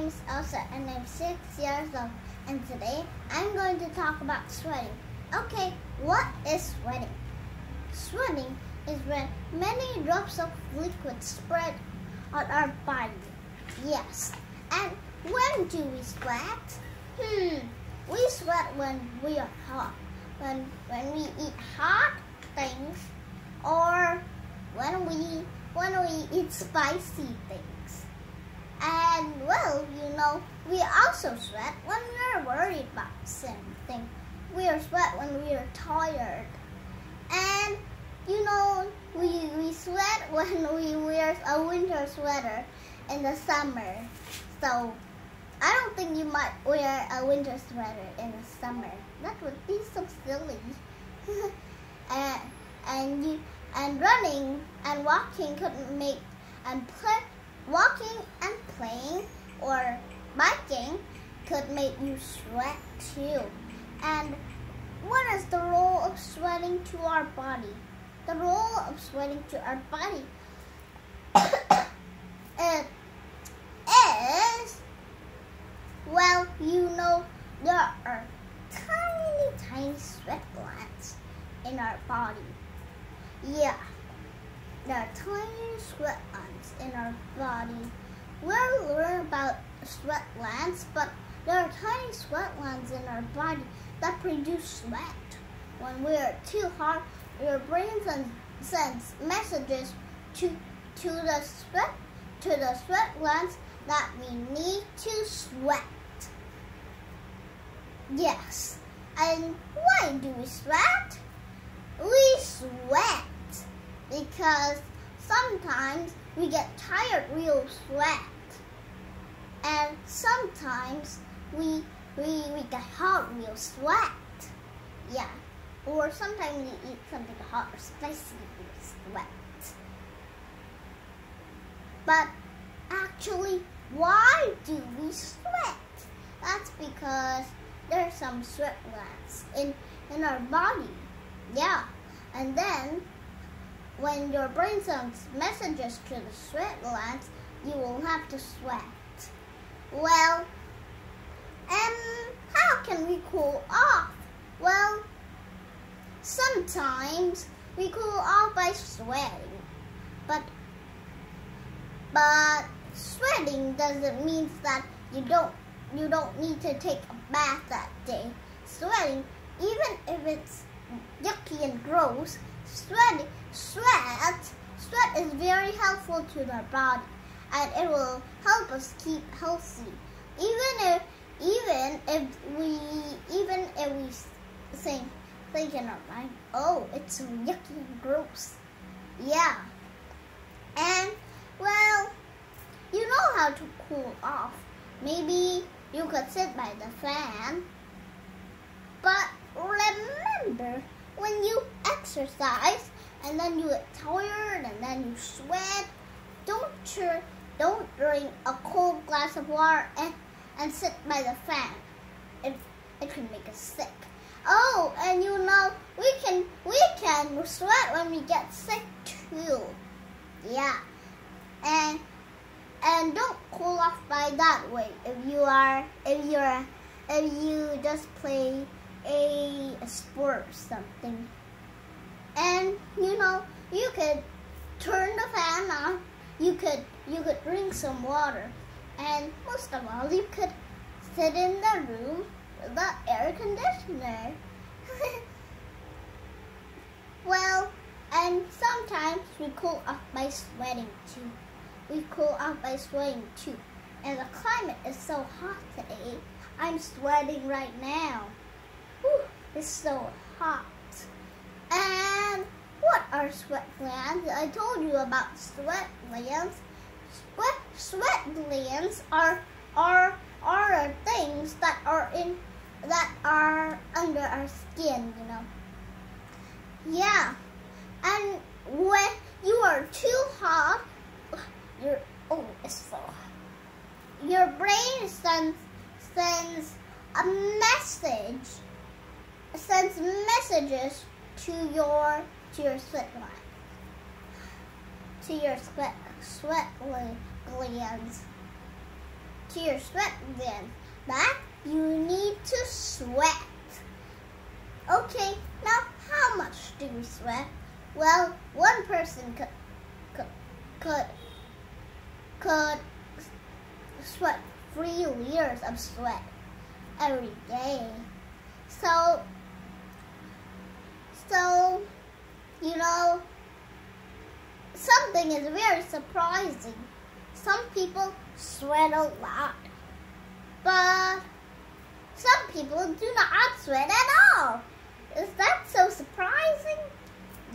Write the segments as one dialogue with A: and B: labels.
A: name is Elsa and I'm 6 years old, and today I'm going to talk about sweating. Okay, what is sweating? Sweating is when many drops of liquid spread on our body. Yes, and when do we sweat? We sweat when we are hot, when we eat hot things, or when we eat spicy things. And well, we also sweat when we are worried about something. We sweat when we are tired. And we sweat when we wear a winter sweater in the summer. So I don't think you might wear a winter sweater in the summer. That would be so silly. and running and walking couldn't make walking and playing or biking could make you sweat too. And what is the role of sweating to our body? The role of sweating to our body is, well, there are tiny sweat glands in our body. Yeah, there are tiny sweat glands in our body. We'll learn about sweat glands, but there are tiny sweat glands in our body that produce sweat. When we're too hot, your brain sends messages to the sweat glands that we need to sweat. Yes, and why do we sweat? We sweat because sometimes we get tired, we'll sweat. And sometimes we get hot, we'll sweat. Yeah. Or sometimes we eat something hot or spicy, we'll sweat. But actually, why do we sweat? That's because there's some sweat glands in our body. Yeah. And then when your brain sends messages to the sweat glands, you will have to sweat. Well, how can we cool off? Well, sometimes we cool off by sweating, but sweating doesn't mean that you don't need to take a bath that day. Sweating, even if it's yucky and gross, sweat is very helpful to our body, and it will help us keep healthy. Even if we think in our mind, oh, it's so yucky and gross. Yeah. And well, you know how to cool off. Maybe you could sit by the fan. But remember, when you exercise and then you get tired and then you sweat, don't drink a cold glass of water and sit by the fan. It can make us sick. Oh, and we can sweat when we get sick too. Yeah. And don't cool off by that way if you just play a sport or something. And you could turn the fan on. You could drink some water, and most of all, you could sit in the room with the air conditioner. Well, and sometimes we cool off by sweating too. And the climate is so hot today. I'm sweating right now. Whew, it's so hot. And what are sweat glands? I told you about sweat glands. Sweat glands are things that are under our skin, Yeah. And when you are too hot, it's so hot. Your brain sends messages to your sweat glands, to your sweat glands to your sweat glands that you need to sweat. Okay, now how much do we sweat? Well, one person could sweat 3 liters of sweat every day. So something is very surprising. Some people sweat a lot, but some people do not sweat at all. Is that so surprising?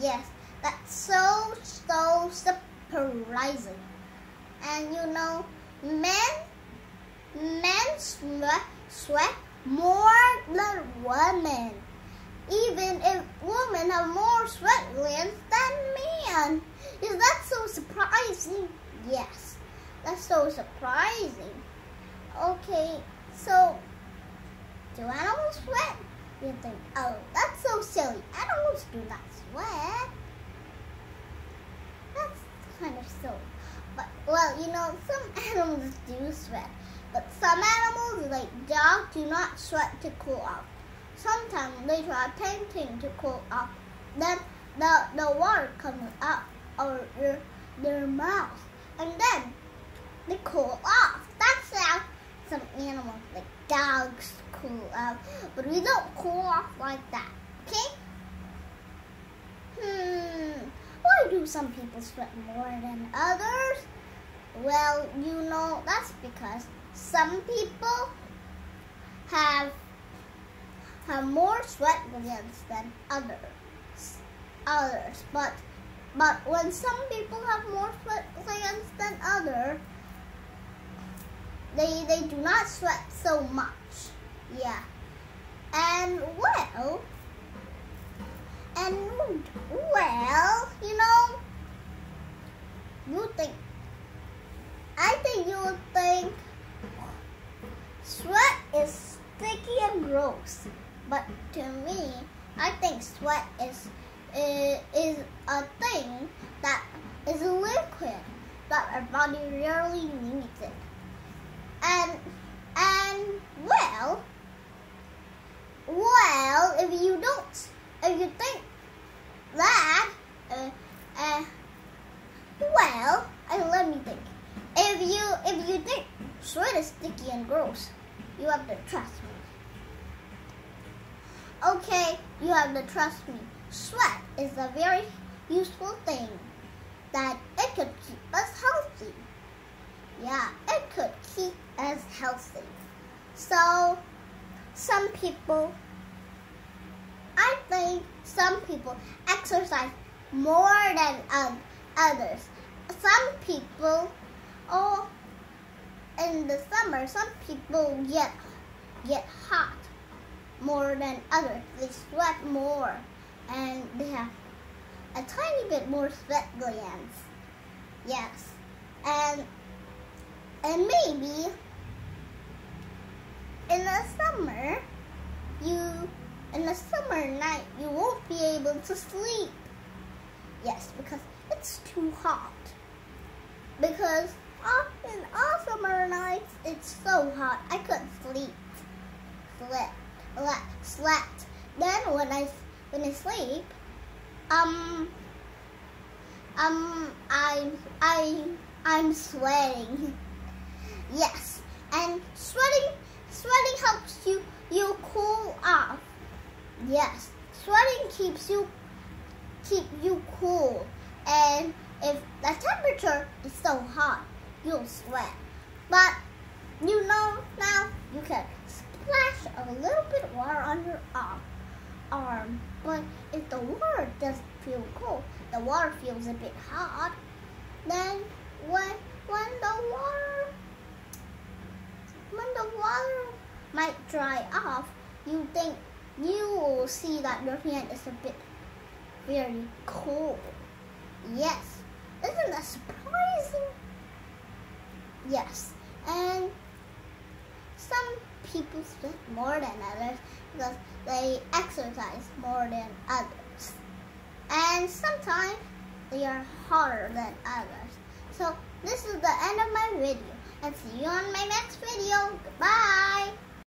A: Yes, that's so surprising. And men sweat more than women. Even if women have more sweat glands than men. Is that so surprising? Yes, that's so surprising. Okay, so do animals sweat? You think, oh, that's so silly. Animals do not sweat. That's kind of silly. But, well, some animals do sweat. But some animals, like dogs, do not sweat to cool off. Sometimes they try painting to cool off. Then the water comes out of their mouth. And then they cool off. That's how some animals, like dogs, cool off. But we don't cool off like that. Okay? Why do some people sweat more than others? Well, that's because some people have more sweat glands than others. But when some people have more sweat glands than others, they do not sweat so much. Yeah. And well, you would think sweat is sticky and gross. But to me, I think sweat is a thing that is a liquid that our body rarely needs it. And if you think that, let me think. If you think sweat is sticky and gross, you have to trust me. Okay, you have to trust me. Sweat is a very useful thing that it could keep us healthy. Yeah, it could keep us healthy. So, I think some people exercise more than others. Some people, in the summer, some people get hot more than others. They sweat more, and they have a tiny bit more sweat glands. Yes, and maybe in the summer night you won't be able to sleep. Yes, because it's too hot. Because in all summer nights it's so hot I couldn't sleep. Slept. Then when I sleep, I'm sweating. Yes, and sweating helps you cool off. Yes, sweating keeps you cool. And if the temperature is so hot, you'll sweat. But now you can splash a little bit of water on your arm. But if the water doesn't feel cold, the water feels a bit hot, then when the water might dry off, you will see that your hand is a bit very cold. Yes, isn't that surprising? Yes, and some people sweat more than others because they exercise more than others. And sometimes they are hotter than others. So this is the end of my video. and see you on my next video. Goodbye.